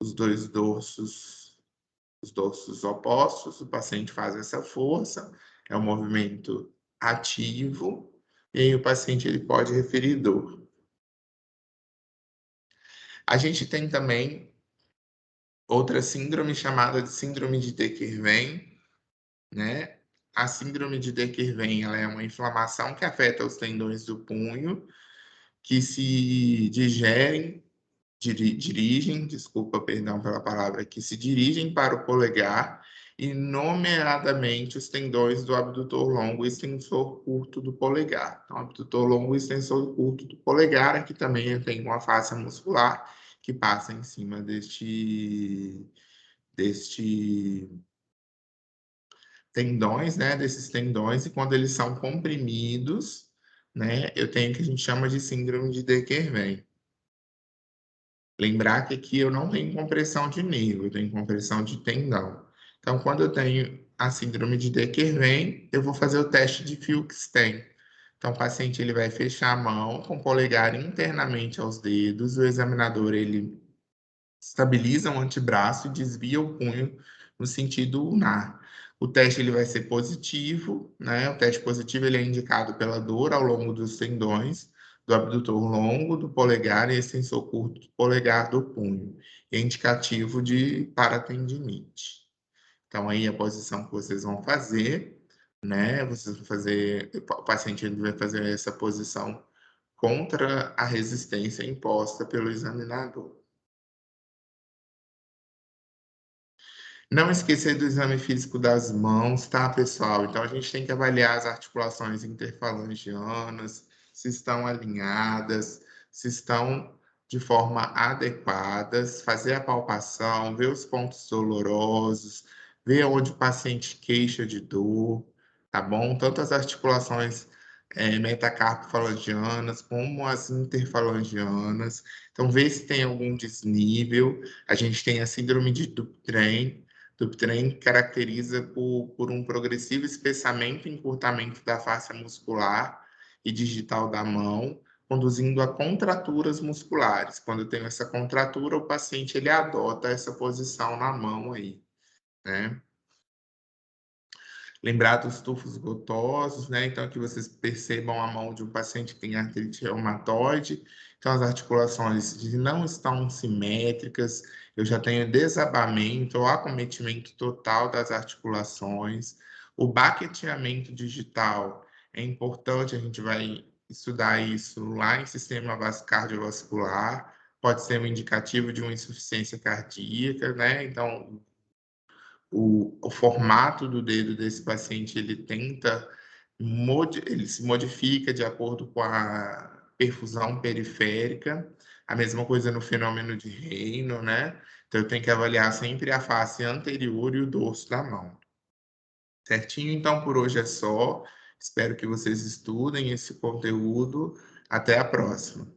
os dois dorsos, os dorsos opostos, o paciente faz essa força, é um movimento ativo, e aí o paciente ele pode referir dor. A gente tem também outra síndrome chamada de síndrome de Decker-Vein, né? A síndrome de Decker-Vein, ela é uma inflamação que afeta os tendões do punho, que se dirigem, desculpa, perdão pela palavra, que se dirigem para o polegar e, nomeadamente, os tendões do abdutor longo e extensor curto do polegar. Então, abdutor longo e extensor curto do polegar, aqui também tem uma face muscular que passa em cima deste tendões, né, desses tendões, e quando eles são comprimidos, né, eu tenho o que a gente chama de síndrome de Decker-Vein. Lembrar que aqui eu não tenho compressão de nervo, eu tenho compressão de tendão. Então, quando eu tenho a síndrome de Decker-Vein, eu vou fazer o teste de Wilkes-Ten. Então, o paciente ele vai fechar a mão com o polegar internamente aos dedos, o examinador ele estabiliza o antebraço e desvia o punho no sentido ulnar. O teste ele vai ser positivo, né? O teste positivo ele é indicado pela dor ao longo dos tendões do abdutor longo do polegar e extensor curto do polegar do punho. É indicativo de paratendinite. Então, aí a posição que vocês vão fazer, né? Vocês vão fazer, o paciente ele vai fazer essa posição contra a resistência imposta pelo examinador. Não esquecer do exame físico das mãos, tá, pessoal? Então, a gente tem que avaliar as articulações interfalangianas, se estão alinhadas, se estão de forma adequadas, fazer a palpação, ver os pontos dolorosos, ver onde o paciente queixa de dor, tá bom? Tanto as articulações metacarpofalangianas como as interfalangianas. Então, ver se tem algum desnível. A gente tem a síndrome de Dupuytren, Dupuytren caracteriza por um progressivo espessamento e encurtamento da face muscular e digital da mão, conduzindo a contraturas musculares. Quando eu tenho essa contratura, o paciente ele adota essa posição na mão aí, né? lembrar dos tufos gotosos, né? Então, que vocês percebam a mão de um paciente que tem artrite reumatoide. Então, as articulações não estão simétricas, eu já tenho desabamento ou acometimento total das articulações. O baqueteamento digital é importante, a gente vai estudar isso lá em sistema cardiovascular, pode ser um indicativo de uma insuficiência cardíaca, né? Então, o formato do dedo desse paciente, ele se modifica de acordo com a perfusão periférica, a mesma coisa no fenômeno de Reino, né? Então, eu tenho que avaliar sempre a face anterior e o dorso da mão. Certinho? Então, por hoje é só. Espero que vocês estudem esse conteúdo. Até a próxima.